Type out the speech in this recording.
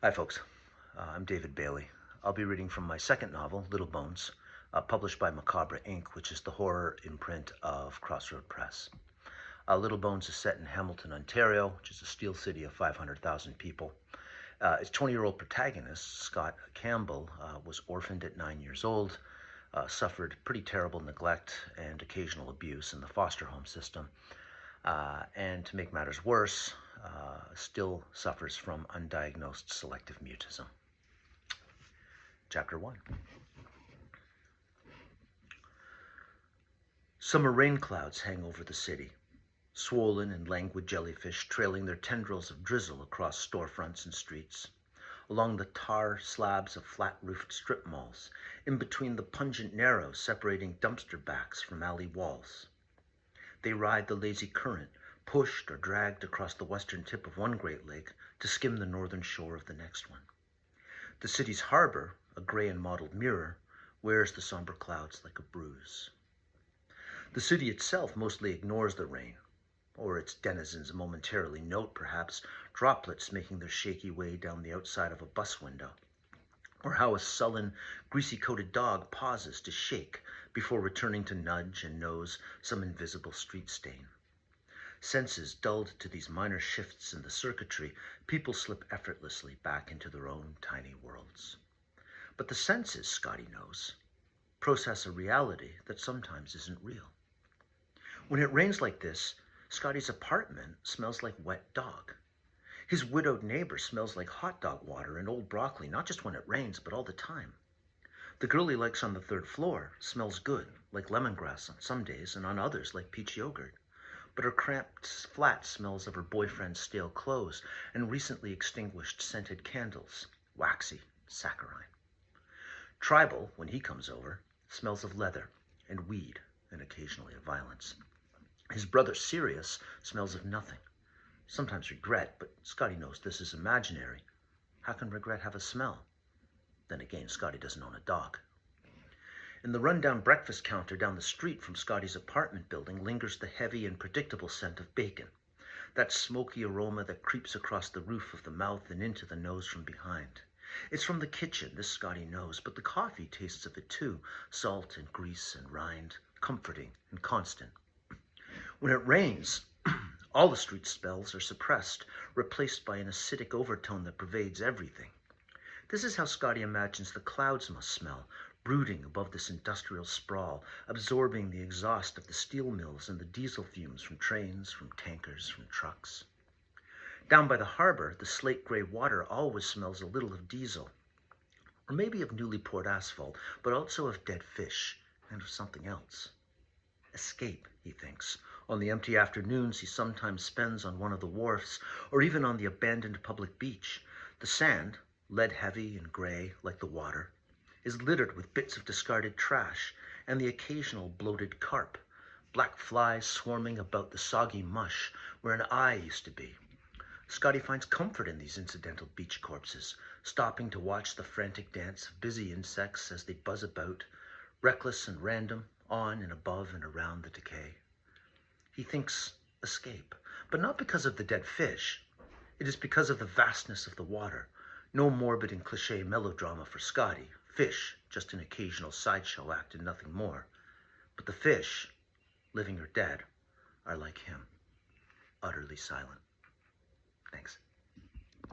Hi folks, I'm David Baillie. I'll be reading from my second novel, Little Bones, published by Macabre Inc., which is the horror imprint of Crossroad Press. Little Bones is set in Hamilton, Ontario, which is a steel city of 500,000 people. Its 20-year-old protagonist, Scott Campbell, was orphaned at 9 years old, suffered pretty terrible neglect and occasional abuse in the foster home system, and to make matters worse, still suffers from undiagnosed selective mutism. Chapter 1. Summer rain clouds hang over the city, swollen and languid jellyfish trailing their tendrils of drizzle across storefronts and streets, along the tar slabs of flat-roofed strip malls, in between the pungent narrows separating dumpster backs from alley walls. They ride the lazy current, pushed or dragged across the western tip of one great lake to skim the northern shore of the next one. The city's harbor, a gray and mottled mirror, wears the somber clouds like a bruise. The city itself mostly ignores the rain, or its denizens momentarily note, perhaps, droplets making their shaky way down the outside of a bus window, or how a sullen, greasy-coated dog pauses to shake before returning to nudge and nose some invisible street stain. Senses dulled to these minor shifts in the circuitry, people slip effortlessly back into their own tiny worlds. But the senses, Scotty knows, process a reality that sometimes isn't real. When it rains like this, Scotty's apartment smells like wet dog. His widowed neighbor smells like hot dog water and old broccoli, not just when it rains, but all the time. The girl he likes on the third floor smells good, like lemongrass on some days, and on others like peach yogurt. But her cramped flat smells of her boyfriend's stale clothes and recently extinguished scented candles, waxy, saccharine. Tribal, when he comes over, smells of leather and weed and occasionally of violence. His brother Sirius smells of nothing, sometimes regret, but Scotty knows this is imaginary. How can regret have a smell? Then again, Scotty doesn't own a dog. In the rundown breakfast counter down the street from Scotty's apartment building lingers the heavy and predictable scent of bacon, that smoky aroma that creeps across the roof of the mouth and into the nose from behind. It's from the kitchen, this Scotty knows, but the coffee tastes of it too, salt and grease and rind, comforting and constant. When it rains, all the street smells are suppressed, replaced by an acidic overtone that pervades everything. This is how Scotty imagines the clouds must smell, brooding above this industrial sprawl, absorbing the exhaust of the steel mills and the diesel fumes from trains, from tankers, from trucks. Down by the harbor, the slate-gray water always smells a little of diesel, or maybe of newly poured asphalt, but also of dead fish and of something else. Escape, he thinks, on the empty afternoons he sometimes spends on one of the wharfs, or even on the abandoned public beach. The sand, lead-heavy and gray like the water, is littered with bits of discarded trash and the occasional bloated carp, black flies swarming about the soggy mush where an eye used to be. Scotty finds comfort in these incidental beach corpses, stopping to watch the frantic dance of busy insects as they buzz about, reckless and random, on and above and around the decay. He thinks escape, but not because of the dead fish. It is because of the vastness of the water. No morbid and cliché melodrama for Scotty. Fish, just an occasional sideshow act and nothing more. But the fish, living or dead, are like him, utterly silent. Thanks.